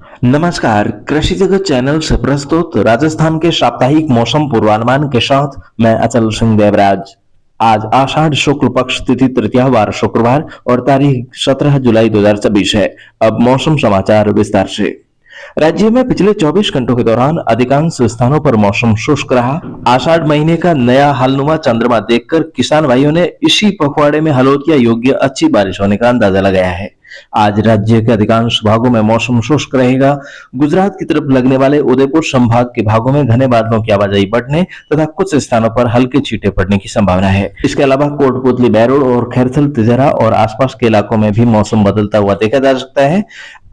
नमस्कार, कृषि जगत चैनल से प्रस्तुत राजस्थान के साप्ताहिक मौसम पूर्वानुमान के साथ मैं अचल सिंह देवराज। आज आषाढ़ शुक्ल पक्ष तिथि तृतीया वार शुक्रवार और तारीख 17 जुलाई 2024 है। अब मौसम समाचार विस्तार से। राज्य में पिछले 24 घंटों के दौरान अधिकांश स्थानों पर मौसम शुष्क रहा। आषाढ़ महीने का नया हालनुमा चंद्रमा देखकर किसान भाइयों ने इसी पखवाड़े में हलोतिया योग्य अच्छी बारिश होने का अंदाजा लगाया है। आज राज्य के अधिकांश भागों में मौसम शुष्क रहेगा। गुजरात की तरफ लगने वाले उदयपुर संभाग के भागों में घने बादलों की आवाजाही बढ़ने तथा कुछ स्थानों पर हल्के छींटे पड़ने की संभावना है। इसके अलावा कोटपुतली, बैरोड और खैरथल, तिजरा और आसपास के इलाकों में भी मौसम बदलता हुआ देखा जा सकता है।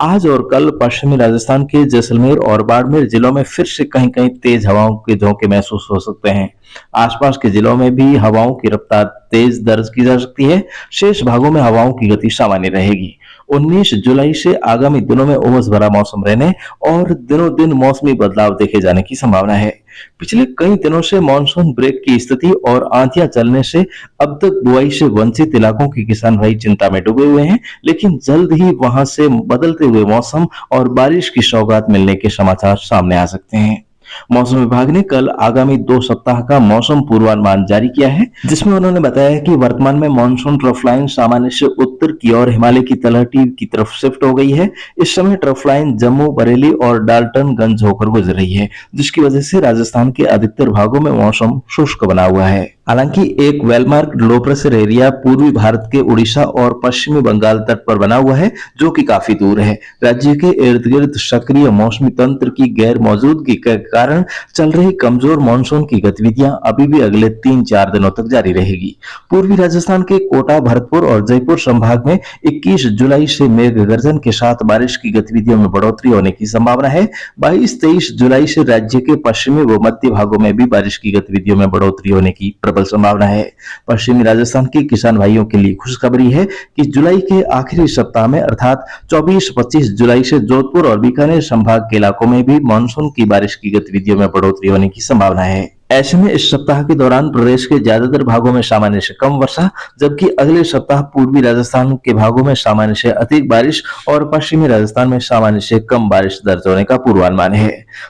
आज और कल पश्चिमी राजस्थान के जैसलमेर और बाड़मेर जिलों में फिर से कहीं कहीं तेज हवाओं के झोंके महसूस हो सकते हैं। आसपास के जिलों में भी हवाओं की रफ्तार तेज दर्ज की जा सकती है। शेष भागों में हवाओं की गति सामान्य रहेगी। 19 जुलाई से आगामी दिनों में उमस भरा मौसम रहने और दिनों दिन मौसमी बदलाव देखे जाने की संभावना है। पिछले कई दिनों से मानसून ब्रेक की स्थिति और आंधियां चलने से अब तक बुआई से वंचित इलाकों के किसान भाई चिंता में डूबे हुए हैं, लेकिन जल्द ही वहां से बदलते हुए मौसम और बारिश की सौगात मिलने के समाचार सामने आ सकते हैं। मौसम विभाग ने कल आगामी 2 सप्ताह का मौसम पूर्वानुमान जारी किया है, जिसमें उन्होंने बताया कि वर्तमान में मानसून ट्रफ लाइन सामान्य से उत्तर की ओर हिमालय की तलहटी की तरफ शिफ्ट हो गई है। इस समय ट्रफ लाइन जम्मू, बरेली और डाल्टनगंज होकर गुजर रही है, जिसकी वजह से राजस्थान के अधिकतर भागों में मौसम शुष्क बना हुआ है। हालांकि एक वेलमार्क लो प्रेशर एरिया पूर्वी भारत के उड़ीसा और पश्चिमी बंगाल तट पर बना हुआ है, जो कि काफी दूर है। राज्य के इर्द गिर्द सक्रिय मौसमी तंत्र की गैर मौजूदगी के कारण चल रही कमजोर मानसून की गतिविधियां अभी भी अगले 3-4 दिनों तक जारी रहेगी। पूर्वी राजस्थान के कोटा, भरतपुर और जयपुर संभाग में 21 जुलाई से मेघ गर्जन के साथ बारिश की गतिविधियों में बढ़ोतरी होने की संभावना है। 22-23 जुलाई से राज्य के पश्चिमी व मध्य भागों में भी बारिश की गतिविधियों में बढ़ोतरी होने की प्रबल संभावना है। पश्चिमी राजस्थान के किसान भाइयों के लिए खुशखबरी है कि जुलाई के आखिरी सप्ताह में अर्थात 24-25 जुलाई से जोधपुर और बीकानेर संभाग के इलाकों में भी मानसून की बारिश की गतिविधियों में बढ़ोतरी होने की संभावना है। ऐसे में इस सप्ताह के दौरान प्रदेश के ज्यादातर भागों में सामान्य से कम वर्षा, जबकि अगले सप्ताह पूर्वी राजस्थान के भागों में सामान्य से अधिक बारिश और पश्चिमी राजस्थान में सामान्य से कम बारिश दर्ज होने का पूर्वानुमान है।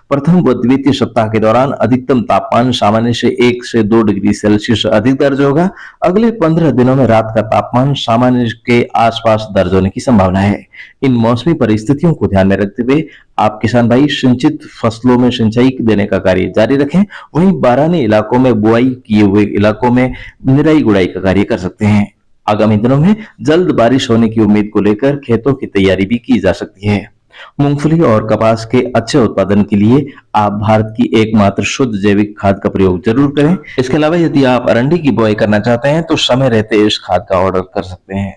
प्रथम व द्वितीय सप्ताह के दौरान अधिकतम तापमान सामान्य से 1 से 2 डिग्री सेल्सियस अधिक दर्ज होगा। अगले 15 दिनों में रात का तापमान सामान्य के आसपास दर्ज होने की संभावना है। इन मौसमी परिस्थितियों को ध्यान में रखते हुए आप किसान भाई सिंचित फसलों में सिंचाई देने का कार्य जारी रखें। वहीं बारानी इलाकों में बुआई किए हुए इलाकों में निराई गुड़ाई का कार्य कर सकते हैं। आगामी दिनों में जल्द बारिश होने की उम्मीद को लेकर खेतों की तैयारी भी की जा सकती है। मूंगफली और कपास के अच्छे उत्पादन के लिए आप भारत की एकमात्र शुद्ध जैविक खाद का प्रयोग जरूर करें। इसके अलावा यदि आप अरंडी की बुआई करना चाहते हैं तो समय रहते इस खाद का ऑर्डर कर सकते हैं।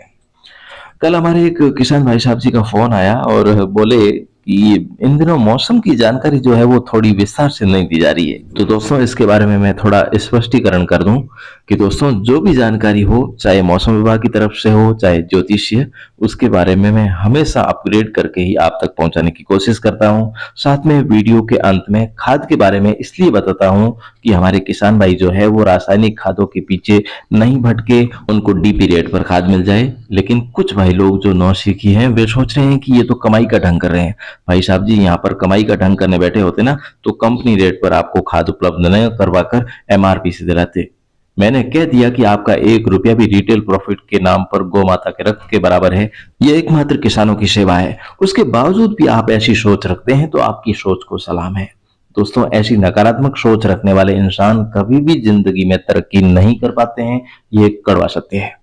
कल हमारे एक किसान भाई साहब जी का फोन आया और बोले कि इन दिनों मौसम की जानकारी जो है वो थोड़ी विस्तार से नहीं दी जा रही है। तो दोस्तों इसके बारे में मैं थोड़ा स्पष्टीकरण कर दूं कि दोस्तों जो भी जानकारी हो, चाहे मौसम विभाग की तरफ से हो, चाहे ज्योतिषीय, उसके बारे में मैं हमेशा अपग्रेड करके ही आप तक पहुंचाने की कोशिश करता हूं। साथ में वीडियो के अंत में खाद के बारे में इसलिए बताता हूं कि हमारे किसान भाई जो है वो रासायनिक खादों के पीछे नहीं भटके, उनको डीपी रेट पर खाद मिल जाए। लेकिन कुछ भाई लोग जो नौसिखी हैं वे सोच रहे हैं कि ये तो कमाई का ढंग कर रहे हैं। भाई साहब जी, यहाँ पर कमाई का ढंग करने बैठे होते ना तो कंपनी रेट पर आपको खाद उपलब्ध नहीं करवाकर एमआरपी से दिलाते। मैंने कह दिया कि आपका 1 रुपया भी रिटेल प्रॉफिट के नाम पर गौ माता के रक्त के बराबर है। ये एकमात्र किसानों की सेवा है। उसके बावजूद भी आप ऐसी सोच रखते हैं तो आपकी सोच को सलाम है। दोस्तों ऐसी नकारात्मक सोच रखने वाले इंसान कभी भी जिंदगी में तरक्की नहीं कर पाते हैं, ये कड़वा सत्य है।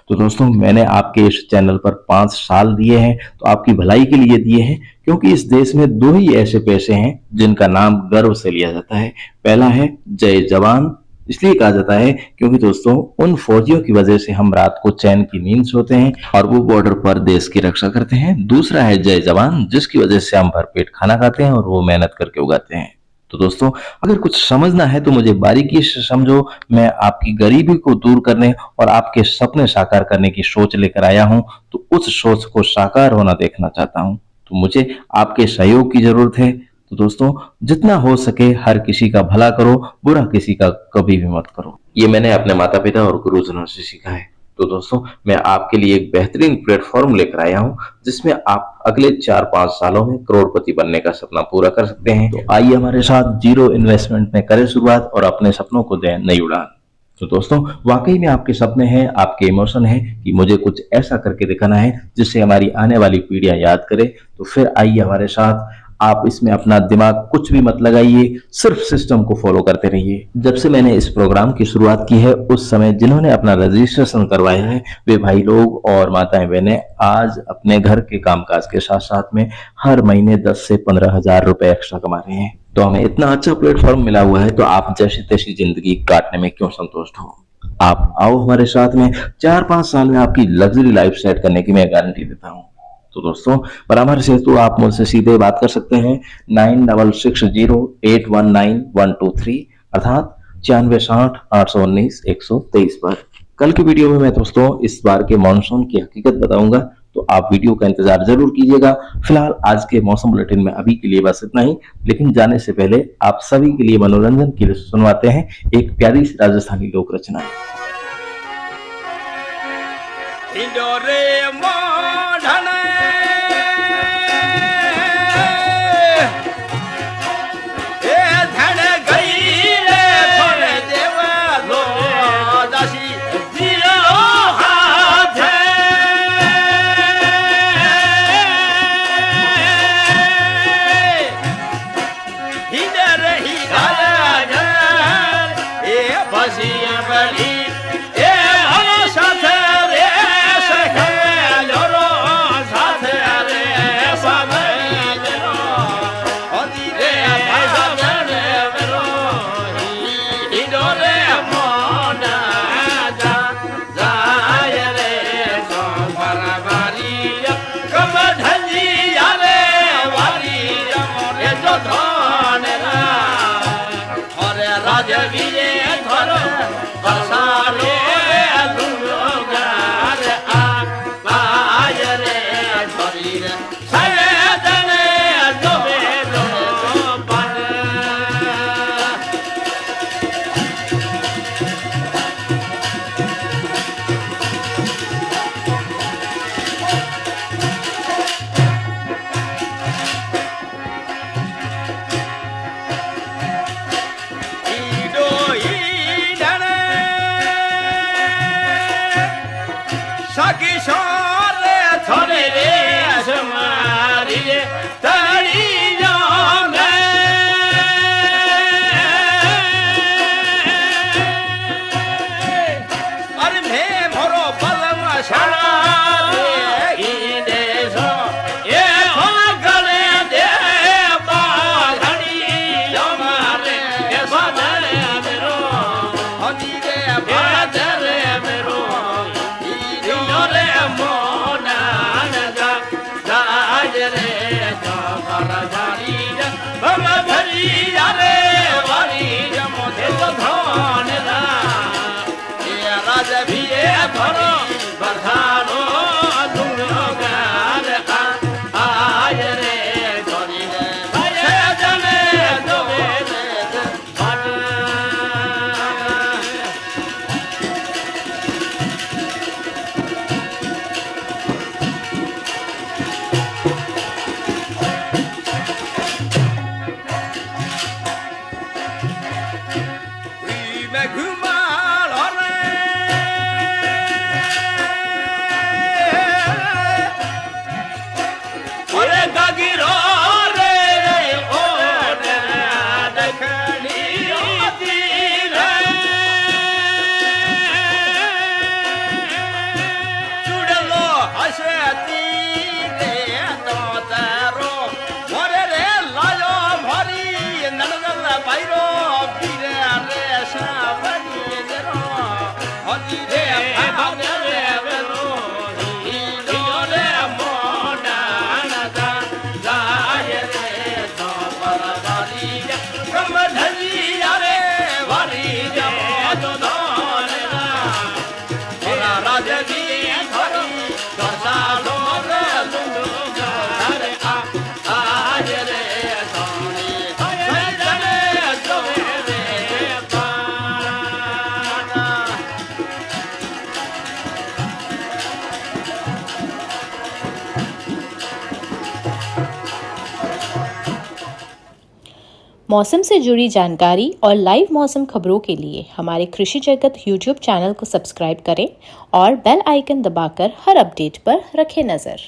तो दोस्तों मैंने आपके इस चैनल पर 5 साल दिए हैं तो आपकी भलाई के लिए दिए हैं, क्योंकि इस देश में 2 ही ऐसे पैसे हैं जिनका नाम गर्व से लिया जाता है। पहला है जय जवान, इसलिए कहा जाता है क्योंकि दोस्तों उन फौजियों की वजह से हम रात को चैन की नींद सोते हैं और वो बॉर्डर पर देश की रक्षा करते हैं। दूसरा है जय जवान, जिसकी वजह से हम भरपेट खाना खाते हैं और वो मेहनत करके उगाते हैं। तो दोस्तों अगर कुछ समझना है तो मुझे बारीकी से समझो। मैं आपकी गरीबी को दूर करने और आपके सपने साकार करने की सोच लेकर आया हूं, तो उस सोच को साकार होना देखना चाहता हूं। तो मुझे आपके सहयोग की जरूरत है। तो दोस्तों जितना हो सके हर किसी का भला करो, बुरा किसी का कभी भी मत करो। ये मैंने अपने माता पिता और गुरुजनों से सीखा है। तो दोस्तों मैं आपके लिए एक बेहतरीन प्लेटफॉर्म लेकर आया हूं जिसमें आप अगले 4-5 सालों में करोड़पति बनने का सपना पूरा कर सकते हैं। तो आइए हमारे साथ जीरो इन्वेस्टमेंट में करें शुरुआत और अपने सपनों को दें नई उड़ान। तो दोस्तों वाकई में आपके सपने हैं, आपके इमोशन है कि मुझे कुछ ऐसा करके दिखाना है जिससे हमारी आने वाली पीढ़ियां याद करे, तो फिर आइए हमारे साथ। आप इसमें अपना दिमाग कुछ भी मत लगाइए, सिर्फ सिस्टम को फॉलो करते रहिए। जब से मैंने इस प्रोग्राम की शुरुआत की है उस समय जिन्होंने अपना रजिस्ट्रेशन करवाया है वे भाई लोग और माताएं बहनें आज अपने घर के कामकाज के साथ साथ में हर महीने 10 से 15 हजार रुपए एक्स्ट्रा कमा रहे हैं। तो हमें इतना अच्छा प्लेटफॉर्म मिला हुआ है, तो आप जैसी तैसी जिंदगी काटने में क्यों संतुष्ट हो। आप आओ हमारे साथ में, 4-5 साल में आपकी लग्जरी लाइफ सेट करने की मैं गारंटी देता हूं। तो दोस्तों परामर्श हेतु आप मुझसे सीधे बात कर सकते हैं 9660819123 अर्थात 9660819123 पर। कल की वीडियो में मैं दोस्तों इस बार के मॉनसून की हकीकत बताऊंगा, तो आप वीडियो का इंतजार जरूर कीजिएगा। फिलहाल आज के मौसम बुलेटिन में अभी के लिए बस इतना ही, लेकिन जाने से पहले आप सभी के लिए मनोरंजन के लिए सुनवाते हैं एक प्यारी सी राजस्थानी लोक रचना। मौसम से जुड़ी जानकारी और लाइव मौसम खबरों के लिए हमारे कृषि जगत YouTube चैनल को सब्सक्राइब करें और बेल आइकन दबाकर हर अपडेट पर रखें नज़र।